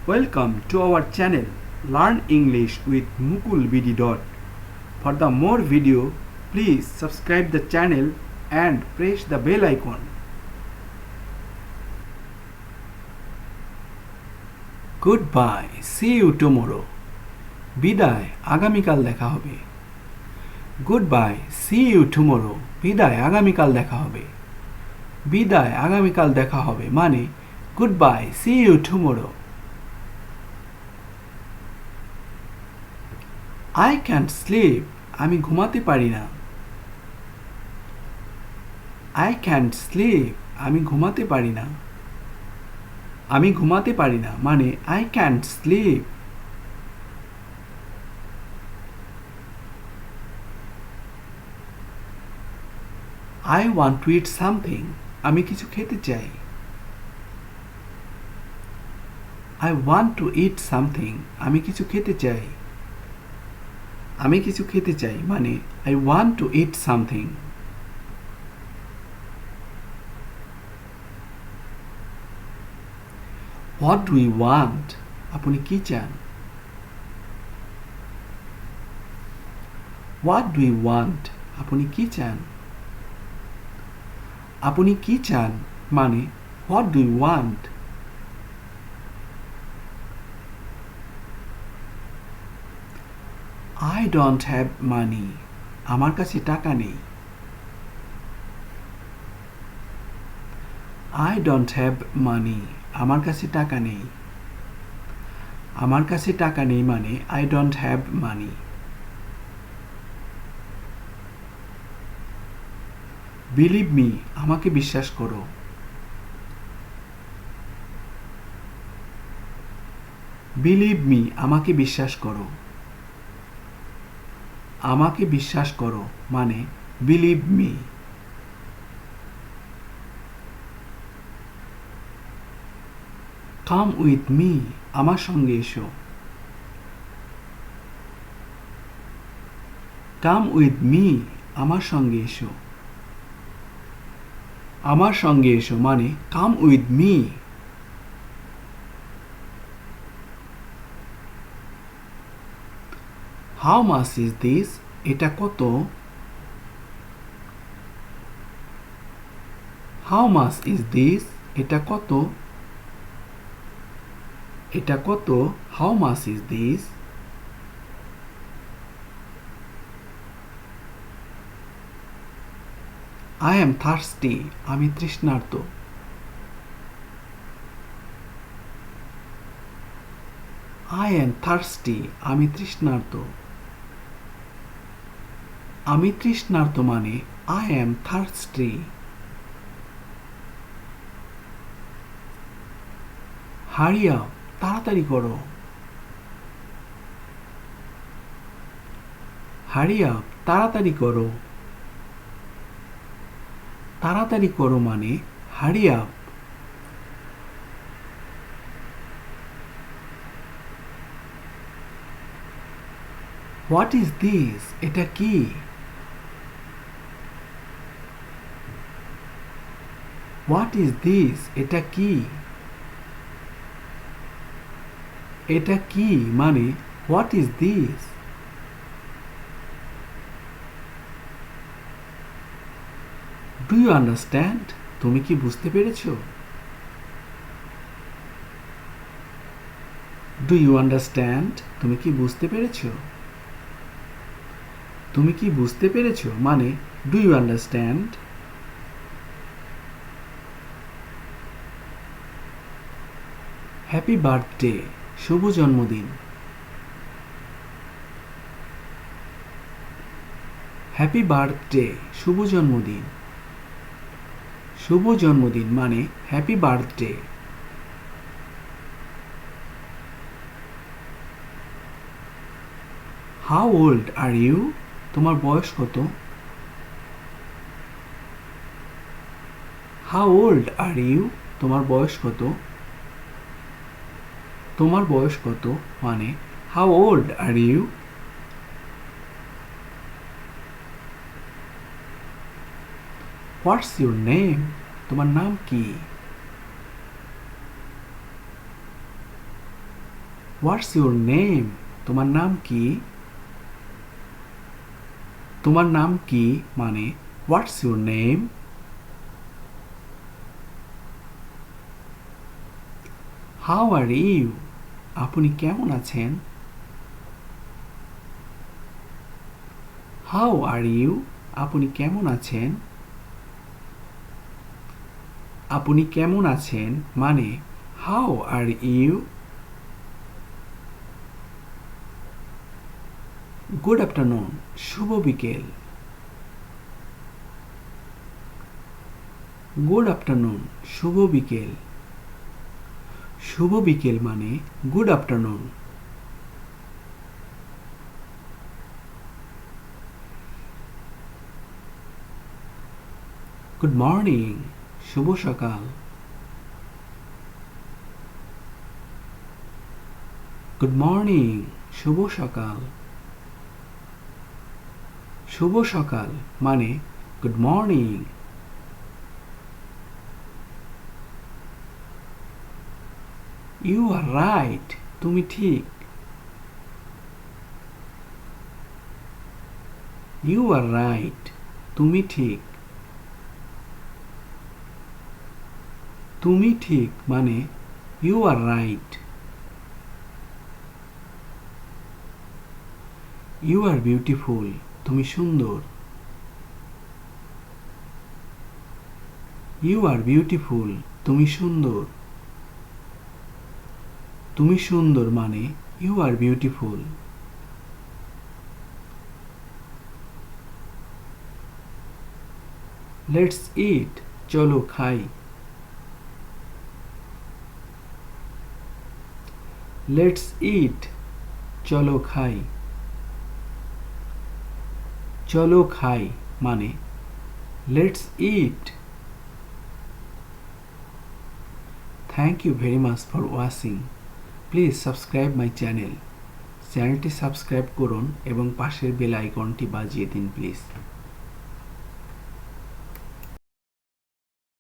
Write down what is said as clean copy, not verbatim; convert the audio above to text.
Welcome to our channel Learn English with Mukul BD. For the more video, please subscribe the channel and press the bell icon. Goodbye, see you tomorrow. বিদায়, আগামীকাল দেখা হবে। Goodbye, see you tomorrow. বিদায়, আগামীকাল দেখা হবে। বিদায়, আগামীকাল দেখা হবে মানে Goodbye, see you tomorrow. I can't sleep. আমি ঘুমাতে পারি না। I can't sleep. আমি ঘুমাতে পারি না। আমি ঘুমাতে পারি না মানে I can't sleep. I want to eat something. আমি কিছু খেতে চাই। I want to eat something. আমি কিছু খেতে চাই। আমি কিছু খেতে চাই মানে I want to eat something. What do you want? আপনি কি চান? What do you want? আপনি কি চান? আপনি কি চান মানে What do you want? I don't have money. আমার কাছে টাকা নেই। I don't have money. আমার কাছে টাকা নেই। আমার কাছে টাকা নেই মানে I don't have money. Believe me. আমাকে বিশ্বাস করো। Believe me. আমাকে বিশ্বাস করো। আমাকে বিশ্বাস করো মানে Believe me. Come with me. আমার সঙ্গে এসো। Come with me. আমার সঙ্গে এসো। আমার সঙ্গে এসো মানে Come with me. How much is this? এটা কত? How much is this? এটা কত? এটা কত? How much is this? I am thirsty. আমি তৃষ্ণার্ত। I am thirsty. আমি তৃষ্ণার্ত। আমি তৃষ্ণার্ত মানে I am thirsty. Hurry up. তাড়াতাড়ি করো। Hurry up. তাড়াতাড়ি করো। তাড়াতাড়ি করো মানে Hurry up. What is this? এটা কি? What is this? এটা কি? এটা কি মানে What is this? Do you understand? তুমি কি বুঝতে পেরেছো? Do you understand? তুমি কি বুঝতে পেরেছো? তুমি কি বুঝতে পেরেছো মানে Do you understand? Happy birthday. শুভ জন্মদিন। Happy birthday. শুভ জন্মদিন। শুভ জন্মদিন মানে happy birthday. How old are you? তোমার বয়স কত? How old are you? তোমার বয়স কত? তোমার বয়স কত মানে How old are you? What's your name? তোমার নাম কি? What's your name? তোমার নাম কি? তোমার নাম কি মানে what's your name? How are you? আপনি কেমন আছেন? How are you? আপনি কেমন আছেন? আপনি কেমন আছেন মানে how are you? Good afternoon, শুভ বিকেল। গুড আফটারনুন, শুভ বিকেল। শুভ বিকেল মানে গুড আফটারনুন। গুড মর্নিং, শুভ সকাল। গুড মর্নিং, শুভ সকাল। শুভ সকাল মানে good morning. You are right, তুমি ঠিক। ইউ আর রাইট, তুমি ঠিক। তুমি ঠিক মানে you are right. You are beautiful, তুমি সুন্দর। ইউ আর বিউটিফুল, তুমি সুন্দর। তুমি সুন্দর মানে you are beautiful. Let's eat, চলো খাই। লেটস ইট, চলো খাই। চলো খাই মানে let's eat. Thank you very much for watching. Please subscribe my channel. চ্যানেলটি সাবস্ক্রাইব করুন এবং পাশের বেল আইকনটি বাজিয়ে দিন প্লিজ।